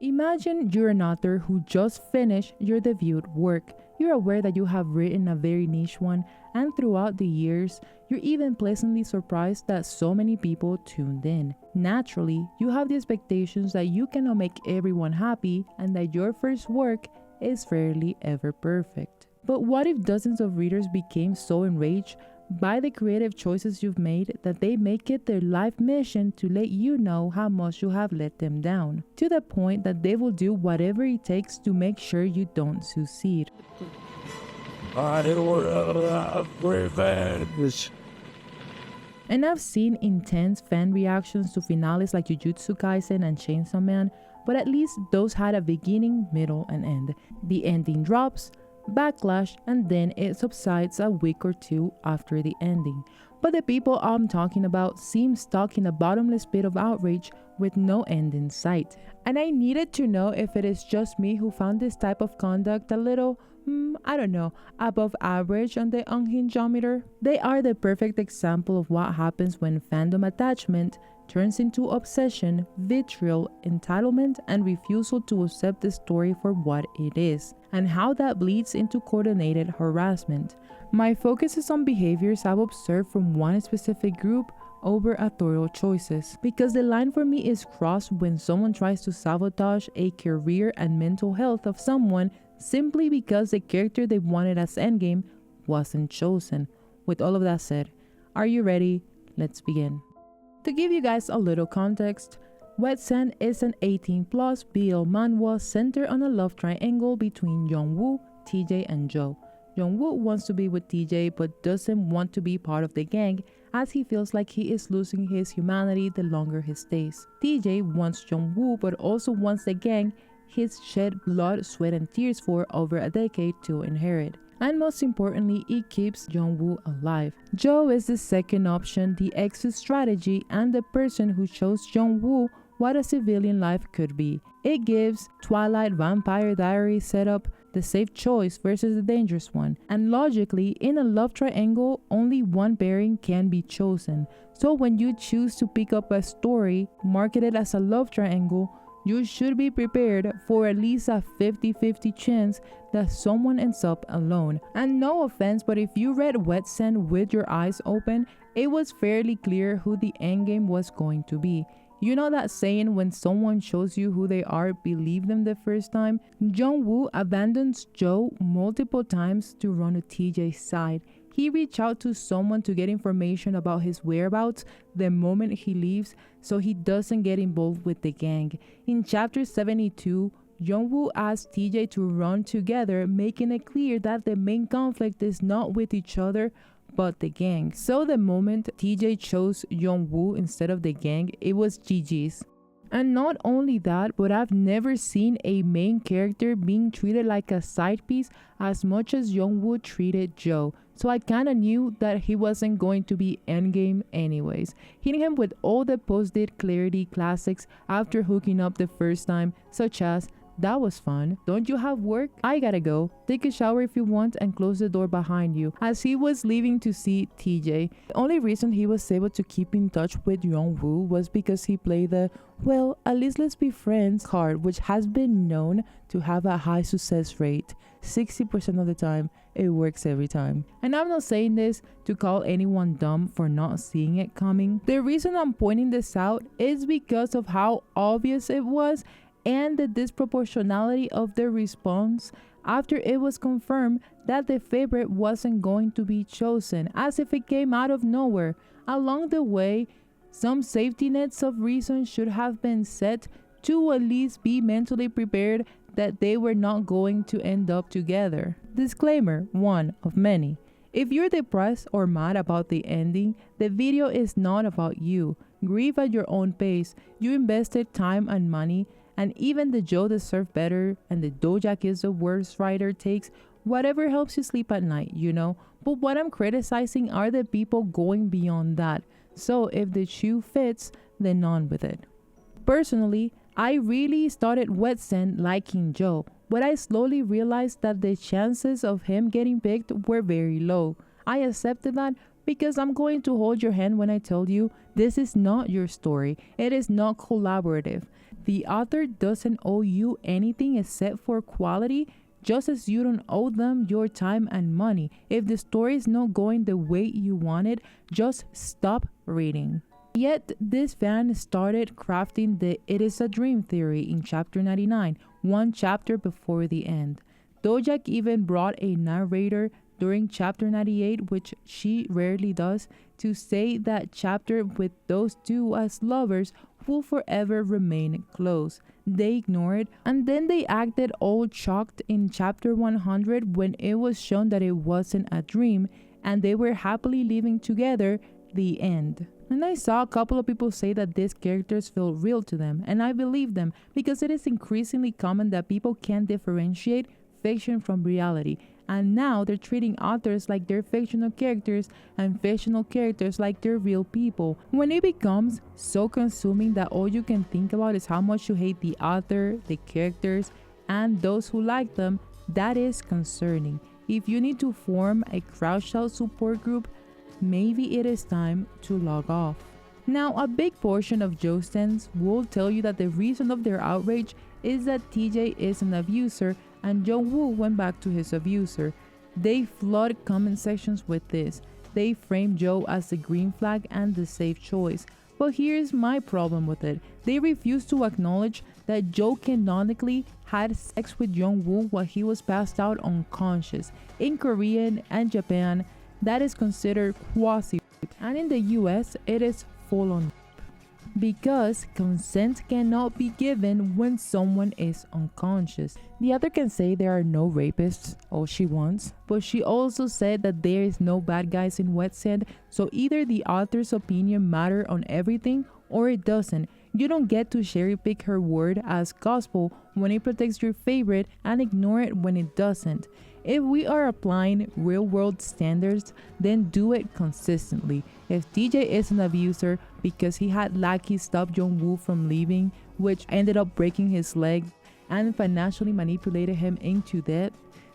Imagine you're an author who just finished your debut work. You're aware that you have written a very niche one, and throughout the years, you're even pleasantly surprised that so many people tuned in. Naturally, you have the expectations that you cannot make everyone happy and that your first work is rarely ever perfect. But what if dozens of readers became so enraged by the creative choices you've made that they make it their life mission to let you know how much you have let them down, to the point that they will do whatever it takes to make sure you don't succeed. And I've seen intense fan reactions to finales like Jujutsu Kaisen and Chainsaw Man, but at least those had a beginning, middle, and end. The ending drops, backlash, and then it subsides a week or two after the ending. But the people I'm talking about seem stuck in a bottomless pit of outrage with no end in sight. And I needed to know if it is just me who found this type of conduct a little, I don't know, above average on the unhingeometer. They are the perfect example of what happens when fandom attachment turns into obsession, vitriol, entitlement, and refusal to accept the story for what it is, and how that bleeds into coordinated harassment. My focus is on behaviors I've observed from one specific group over authorial choices, because the line for me is crossed when someone tries to sabotage a career and mental health of someone simply because the character they wanted as endgame wasn't chosen. With all of that said, are you ready? Let's begin. To give you guys a little context, Wet Sand is an 18+ BL manhwa centered on a love triangle between Jungwoo, TJ, and Joe. Jungwoo wants to be with TJ but doesn't want to be part of the gang, as he feels like he is losing his humanity the longer he stays. TJ wants Jungwoo but also wants the gang he's shed blood, sweat, and tears for over a decade to inherit. And most importantly, it keeps Jungwoo alive. Joe is the second option, the exit strategy, and the person who shows Jungwoo what a civilian life could be. It gives Twilight Vampire Diaries setup the safe choice versus the dangerous one. And logically, in a love triangle, only one pairing can be chosen. So when you choose to pick up a story marketed as a love triangle, you should be prepared for at least a 50-50 chance that someone ends up alone. And no offense, but if you read Wet Sand with your eyes open, it was fairly clear who the endgame was going to be. You know that saying, when someone shows you who they are, believe them the first time? Jungwoo abandons Joe multiple times to run to TJ's side. He reached out to someone to get information about his whereabouts the moment he leaves so he doesn't get involved with the gang. In chapter 72, Jungwoo asks TJ to run together, making it clear that the main conflict is not with each other but the gang. So the moment TJ chose Jungwoo instead of the gang, it was GG's. And not only that, but I've never seen a main character being treated like a side piece as much as Jungwoo treated Joe. So I kinda knew that he wasn't going to be endgame anyways. Hitting him with all the post-date clarity classics after hooking up the first time, such as, "That was fun. Don't you have work? I gotta go. Take a shower if you want and close the door behind you," as he was leaving to see TJ. The only reason he was able to keep in touch with Jungwoo was because he played the, well, at least let's be friends card, which has been known to have a high success rate. 60% of the time, it works every time. And I'm not saying this to call anyone dumb for not seeing it coming. The reason I'm pointing this out is because of how obvious it was and the disproportionality of their response after it was confirmed that the favorite wasn't going to be chosen, as if it came out of nowhere. Along the way, some safety nets of reason should have been set to at least be mentally prepared that they were not going to end up together. Disclaimer, one of many. If you're depressed or mad about the ending, the video is not about you. Grieve at your own pace. You invested time and money, and even the Joe deserves better, and the Dojak is the worst writer takes, whatever helps you sleep at night, you know? But what I'm criticizing are the people going beyond that. So if the shoe fits, then on with it. Personally, I really started Wet Sand liking Joe, but I slowly realized that the chances of him getting picked were very low. I accepted that because I'm going to hold your hand when I tell you this is not your story. It is not collaborative. The author doesn't owe you anything except for quality, just as you don't owe them your time and money. If the story is not going the way you want it, just stop reading. Yet, this fan started crafting the "it is a dream" theory in chapter 99, one chapter before the end. Dojak even brought a narrator during chapter 98, which she rarely does, to say that chapter with those two as lovers will forever remain close. They ignored it, and then they acted all shocked in chapter 100 when it was shown that it wasn't a dream and they were happily living together. The end. And I saw a couple of people say that these characters feel real to them, and I believe them because it is increasingly common that people can't differentiate fiction from reality, and now they're treating authors like they're fictional characters and fictional characters like they're real people. When it becomes so consuming that all you can think about is how much you hate the author, the characters, and those who like them, that is concerning. If you need to form a crowd out support group, maybe it is time to log off. Now, a big portion of Joe stands will tell you that the reason of their outrage is that TJ is an abuser and Jung-woo went back to his abuser. They flood comment sections with this. They frame Joe as the green flag and the safe choice. But here's my problem with it. They refuse to acknowledge that Joe canonically had sex with Jung-woo while he was passed out unconscious. In Korea and Japan, that is considered quasi-rape, and in the US, it is full-on rape. Because consent cannot be given when someone is unconscious. The author can say there are no rapists all she wants, but she also said that there is no bad guys in Wet Sand, so either the author's opinion matter on everything or it doesn't. You don't get to cherry pick her word as gospel when it protects your favorite and ignore it when it doesn't. If we are applying real world standards, then do it consistently. If TJ is an abuser because he had Lucky stop Jung-woo from leaving, which ended up breaking his leg, and financially manipulated him into debt,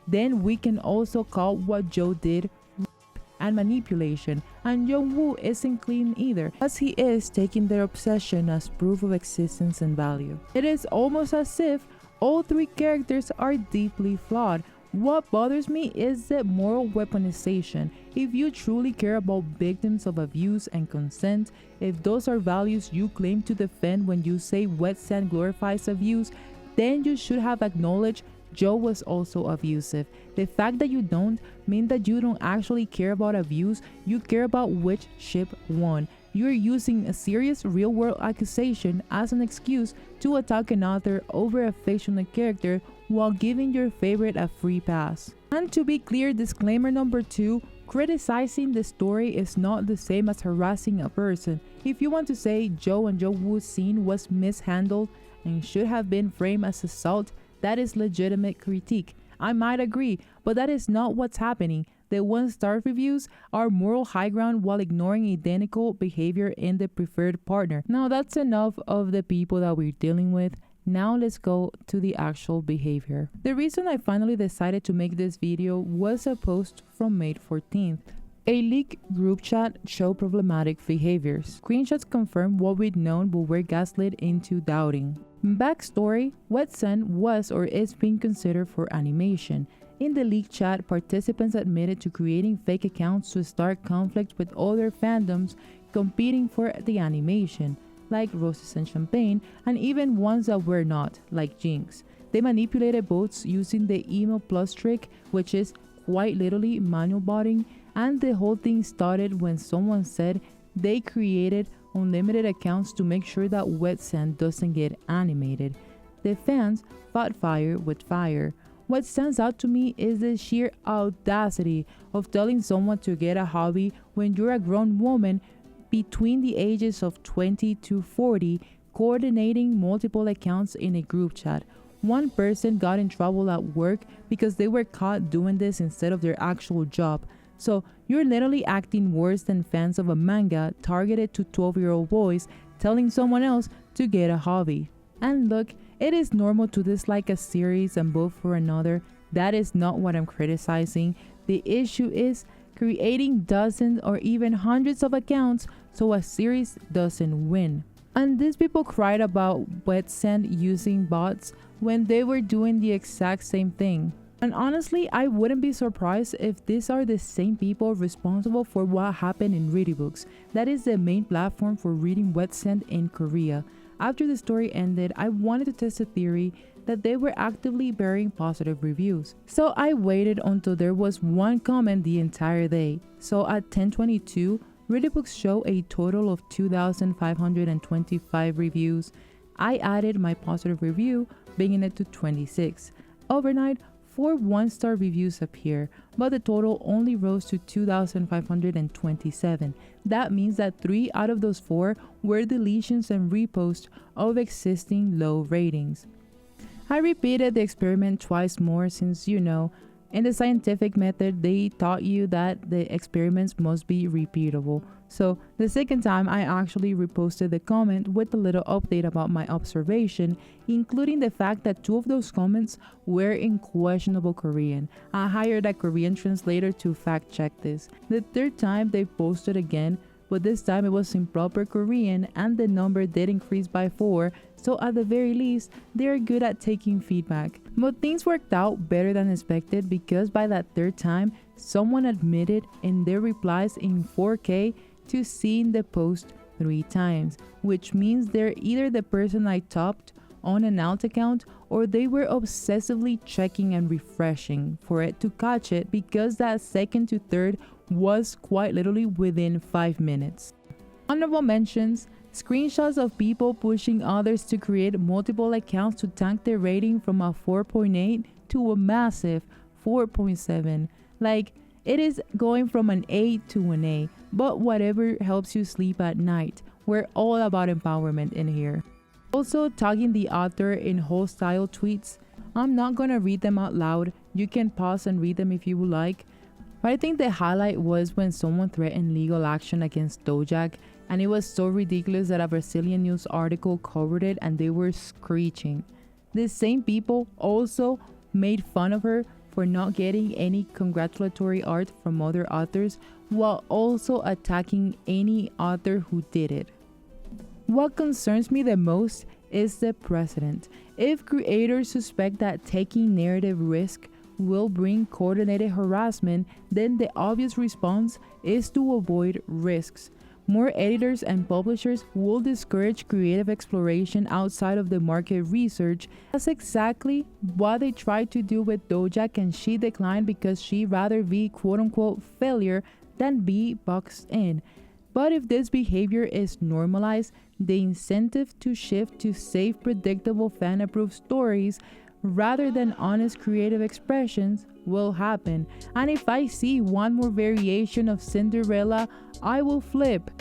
then we can also call what Joe did rape and manipulation, and Jung-woo isn't clean either, as he is taking their obsession as proof of existence and value. It is almost as if all three characters are deeply flawed. What bothers me is the moral weaponization. If you truly care about victims of abuse and consent, if those are values you claim to defend when you say Wet Sand glorifies abuse, then you should have acknowledged Joe was also abusive. The fact that you don't mean that you don't actually care about abuse, you care about which ship won. You're using a serious real-world accusation as an excuse to attack an author over a fictional character while giving your favorite a free pass. And to be clear, disclaimer number 2, criticizing the story is not the same as harassing a person. If you want to say Joe and Jung-woo's scene was mishandled and should have been framed as assault, that is legitimate critique. I might agree, but that is not what's happening. The 1-star reviews are moral high ground while ignoring identical behavior in the preferred partner. Now that's enough of the people that we're dealing with. Now let's go to the actual behavior. The reason I finally decided to make this video was a post from May 14th. A leaked group chat showed problematic behaviors. Screenshots confirm what we'd known but were gaslit into doubting. Backstory: Wet Sand was or is being considered for animation. In the leaked chat, participants admitted to creating fake accounts to start conflict with other fandoms competing for the animation, like Roses and Champagne, and even ones that were not, like Jinx. They manipulated votes using the email plus trick, which is quite literally manual botting, and the whole thing started when someone said they created unlimited accounts to make sure that Wet Sand doesn't get animated. The fans fought fire with fire. What stands out to me is the sheer audacity of telling someone to get a hobby when you're a grown woman between the ages of 20 to 40, coordinating multiple accounts in a group chat. One person got in trouble at work because they were caught doing this instead of their actual job. So you're literally acting worse than fans of a manga targeted to 12-year-old boys telling someone else to get a hobby. And look, it is normal to dislike a series and vote for another. That is not what I'm criticizing. The issue is creating dozens or even hundreds of accounts so a series doesn't win. And these people cried about wet sand using bots when they were doing the exact same thing. And honestly, I wouldn't be surprised if these are the same people responsible for what happened in Readybooks. That is the main platform for reading wet sand in Korea. After the story ended, I wanted to test a theory that they were actively bearing positive reviews. So I waited until there was one comment the entire day. So at 10:22, Readybooks show a total of 2,525 reviews. I added my positive review, bringing it to 26. Overnight, 4 one-star reviews appear, but the total only rose to 2,527. That means that 3 out of those 4 were deletions and reposts of existing low ratings. I repeated the experiment twice more since, in the scientific method, they taught you that the experiments must be repeatable. So the second time, I actually reposted the comment with a little update about my observation, including the fact that 2 of those comments were in questionable Korean. I hired a Korean translator to fact check this. The third time, they posted again, but this time it was in proper Korean and the number did increase by 4, so at the very least, they are good at taking feedback. But things worked out better than expected because by that third time, someone admitted in their replies in 4K to seeing the post 3 times, which means they're either the person I topped on an alt account or they were obsessively checking and refreshing for it to catch it because that second to third was quite literally within 5 minutes. Honorable mentions: screenshots of people pushing others to create multiple accounts to tank their rating from a 4.8 to a massive 4.7. Like, it is going from an A to an A, but whatever helps you sleep at night. We're all about empowerment in here. Also, tagging the author in hostile tweets. I'm not gonna read them out loud. You can pause and read them if you would like. But I think the highlight was when someone threatened legal action against Dojak, and it was so ridiculous that a Brazilian news article covered it and they were screeching. The same people also made fun of her for not getting any congratulatory art from other authors, while also attacking any author who did it. What concerns me the most is the precedent. If creators suspect that taking narrative risk will bring coordinated harassment, then the obvious response is to avoid risks. More editors and publishers will discourage creative exploration outside of the market research. That's exactly what they tried to do with Dojak, and she declined because she'd rather be quote-unquote failure than be boxed in. But if this behavior is normalized, the incentive to shift to safe, predictable, fan-approved stories rather than honest creative expressions will happen. And if I see one more variation of Cinderella, I will flip.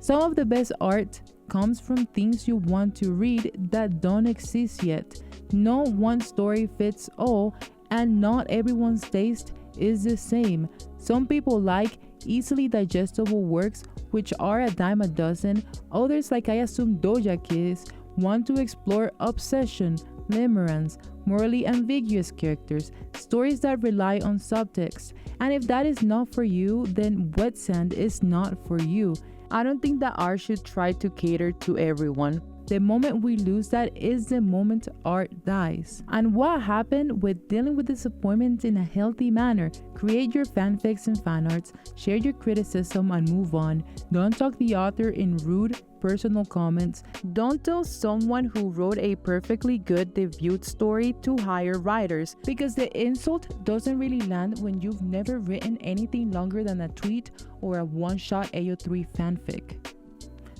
Some of the best art comes from things you want to read that don't exist yet. No one story fits all, and not everyone's taste is the same. Some people like easily digestible works, which are a dime a dozen. Others, like I assume Dojak is, want to explore obsession, limerence, morally ambiguous characters, stories that rely on subtext. And if that is not for you, then Wet Sand is not for you. I don't think that art should try to cater to everyone. The moment we lose that is the moment art dies. And what happened with dealing with disappointment in a healthy manner? Create your fanfics and fanarts, share your criticism and move on. Don't talk the author in rude, personal comments. Don't tell someone who wrote a perfectly good debut story to hire writers, because the insult doesn't really land when you've never written anything longer than a tweet or a one-shot AO3 fanfic.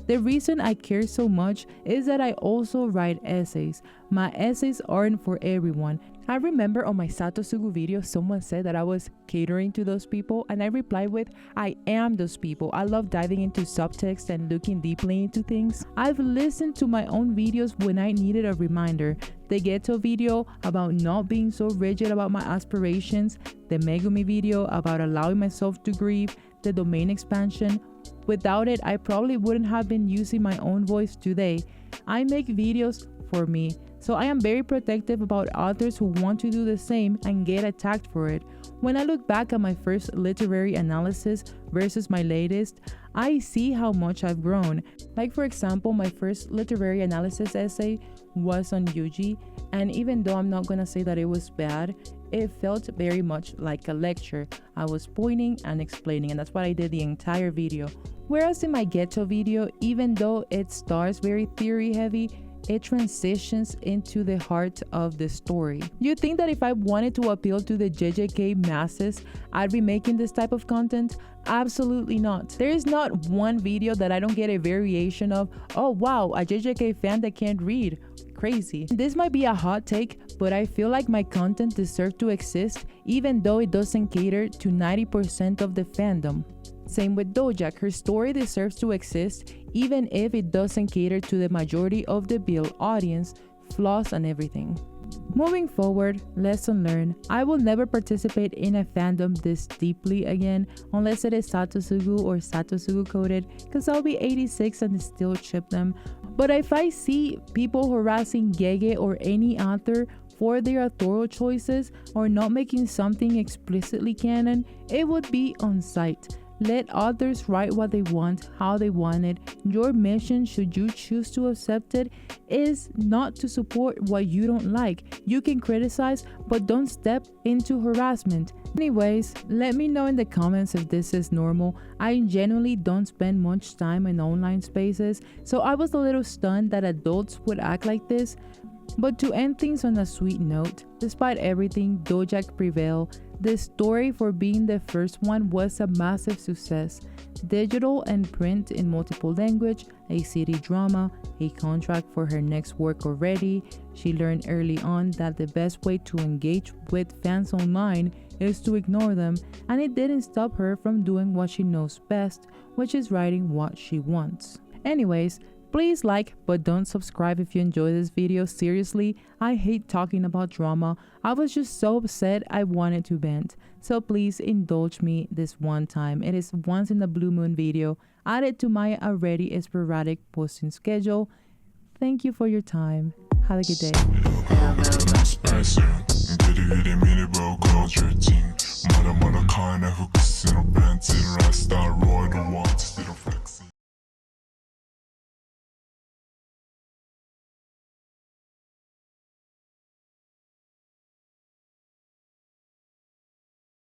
The reason I care so much is that I also write essays. My essays aren't for everyone. I remember on my Satosugu video, someone said that I was catering to those people, and I replied with, I am those people. I love diving into subtext and looking deeply into things. I've listened to my own videos when I needed a reminder. The Ghetto video about not being so rigid about my aspirations, the Megumi video about allowing myself to grieve, the domain expansion. Without it, I probably wouldn't have been using my own voice today. I make videos for me, So I am very protective about authors who want to do the same and get attacked for it. When I look back at my first literary analysis versus my latest, I see how much I've grown. Like for example, my first literary analysis essay was on Yuji, and even though I'm not gonna say that it was bad, it felt very much like a lecture. I was pointing and explaining, and that's what I did the entire video. Whereas in my Ghetto video, even though it starts very theory heavy, it transitions into the heart of the story. You think that if I wanted to appeal to the JJK masses, I'd be making this type of content? Absolutely not. There is not one video that I don't get a variation of, oh wow, a JJK fan that can't read. Crazy. This might be a hot take, but I feel like my content deserves to exist even though it doesn't cater to 90% of the fandom. Same with Dojak, her story deserves to exist even if it doesn't cater to the majority of the Bill audience, flaws and everything. Moving forward, lesson learned. I will never participate in a fandom this deeply again unless it is Satosugu or Satosugu coded, because I'll be 86 and still chip them. But if I see people harassing Gege or any author for their authorial choices or not making something explicitly canon, it would be on sight. Let others write what they want, how they want it. Your mission, should you choose to accept it, is not to support what you don't like. You can criticize, but don't step into harassment. Anyways, let me know in the comments if this is normal. I genuinely don't spend much time in online spaces, so I was a little stunned that adults would act like this. But to end things on a sweet note, despite everything, Dojak prevailed. The story, for being the first one, was a massive success. Digital and print in multiple language, a CD drama, a contract for her next work already. She learned early on that the best way to engage with fans online is to ignore them, and it didn't stop her from doing what she knows best, which is writing what she wants. Anyways, please like but don't subscribe if you enjoy this video. Seriously, I hate talking about drama. I was just so upset I wanted to vent. So please indulge me this one time. It is once in the blue moon video added to my already sporadic posting schedule. Thank you for your time. Have a good day.